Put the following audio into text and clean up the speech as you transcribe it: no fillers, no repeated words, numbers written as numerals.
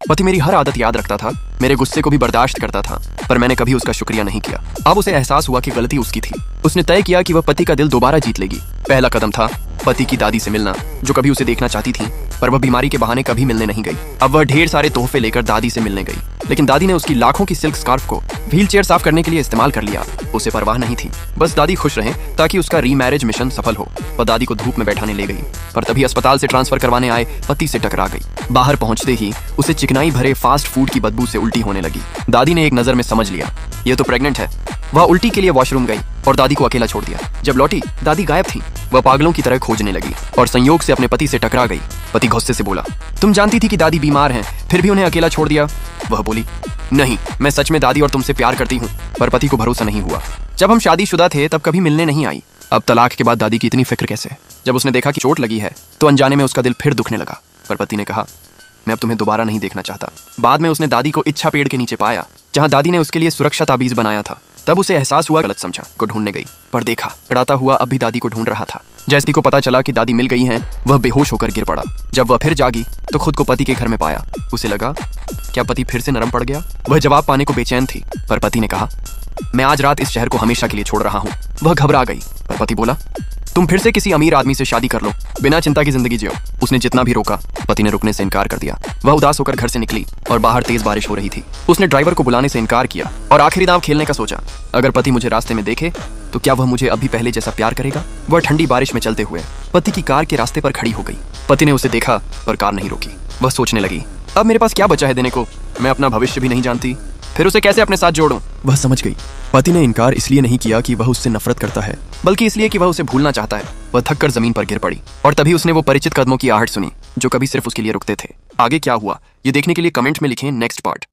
पति मेरी हर आदत याद रखता था, मेरे गुस्से को भी बर्दाश्त करता था, पर मैंने कभी उसका शुक्रिया नहीं किया। अब उसे एहसास हुआ कि गलती उसकी थी। उसने तय किया कि वह पति का दिल दोबारा जीत लेगी। पहला कदम था पति की दादी से मिलना, जो कभी उसे देखना चाहती थी, पर वह बीमारी के बहाने कभी मिलने नहीं गई। अब वह ढेर सारे तोहफे लेकर दादी से मिलने गई, लेकिन दादी ने उसकी लाखों की सिल्क स्कार्फ को व्हीलचेयर साफ करने के लिए इस्तेमाल कर लिया। उसे परवाह नहीं थी, बस दादी खुश रहे ताकि उसका रीमैरिज मिशन सफल हो। वह दादी को धूप में बैठाने ले गई, पर तभी अस्पताल से ट्रांसफर करवाने आए पति से टकरा गई। बाहर पहुंचते ही उसे चिकनाई भरे फास्ट फूड की बदबू से उल्टी होने लगी। दादी ने एक नजर में समझ लिया, ये तो प्रेग्नेंट है। वह उल्टी के लिए वॉशरूम गई और दादी को अकेला छोड़ दिया। जब लौटी, दादी गायब थी। वह पागलों की तरह खोजने लगी और संयोग से अपने पति से टकरा गई। पति गुस्से से बोला, तुम जानती थी कि दादी बीमार हैं, फिर भी उन्हें अकेला छोड़ दिया। वह बोली, नहीं, मैं सच में दादी और तुमसे प्यार करती हूँ। पर पति को भरोसा नहीं हुआ। जब हम शादीशुदा थे तब कभी मिलने नहीं आई, अब तलाक के बाद दादी की इतनी फिक्र कैसे? जब उसने देखा कि चोट लगी है तो अनजाने में उसका दिल फिर दुखने लगा। पर पति ने कहा, मैं अब तुम्हें दोबारा नहीं देखना चाहता। बाद में उसने दादी को इच्छा पेड़ के नीचे पाया, जहाँ दादी ने उसके लिए सुरक्षा ताबीज बनाया था। तब उसे एहसास हुआ, गलत समझा, को ढूंढने गई, पर देखा कड़ाता हुआ अब भी दादी को ढूंढ रहा था। जैसे को पता चला कि दादी मिल गई हैं, वह बेहोश होकर गिर पड़ा। जब वह फिर जागी तो खुद को पति के घर में पाया। उसे लगा, क्या पति फिर से नरम पड़ गया? वह जवाब पाने को बेचैन थी, पर पति ने कहा, मैं आज रात इस शहर को हमेशा के लिए छोड़ रहा हूँ। वह घबरा गई, पर पति बोला, तुम फिर से किसी अमीर आदमी से शादी कर लो, बिना चिंता की जिंदगी जियो। उसने जितना भी रोका, पति ने रुकने से इनकार कर दिया। वह उदास होकर घर से निकली और बाहर तेज बारिश हो रही थी। उसने ड्राइवर को बुलाने से इनकार किया और आखिरी दांव खेलने का सोचा। अगर पति मुझे रास्ते में देखे तो क्या वह मुझे अभी पहले जैसा प्यार करेगा? वह ठंडी बारिश में चलते हुए पति की कार के रास्ते पर खड़ी हो गई। पति ने उसे देखा पर कार नहीं रोकी। वह सोचने लगी, अब मेरे पास क्या बचा है देने को? मैं अपना भविष्य भी नहीं जानती, फिर उसे कैसे अपने साथ जोड़ूं? वह समझ गई, पति ने इनकार इसलिए नहीं किया कि वह उससे नफरत करता है, बल्कि इसलिए कि वह उसे भूलना चाहता है। वह थककर जमीन पर गिर पड़ी और तभी उसने वो परिचित कदमों की आहट सुनी, जो कभी सिर्फ उसके लिए रुकते थे। आगे क्या हुआ, ये देखने के लिए कमेंट में लिखें नेक्स्ट पार्ट।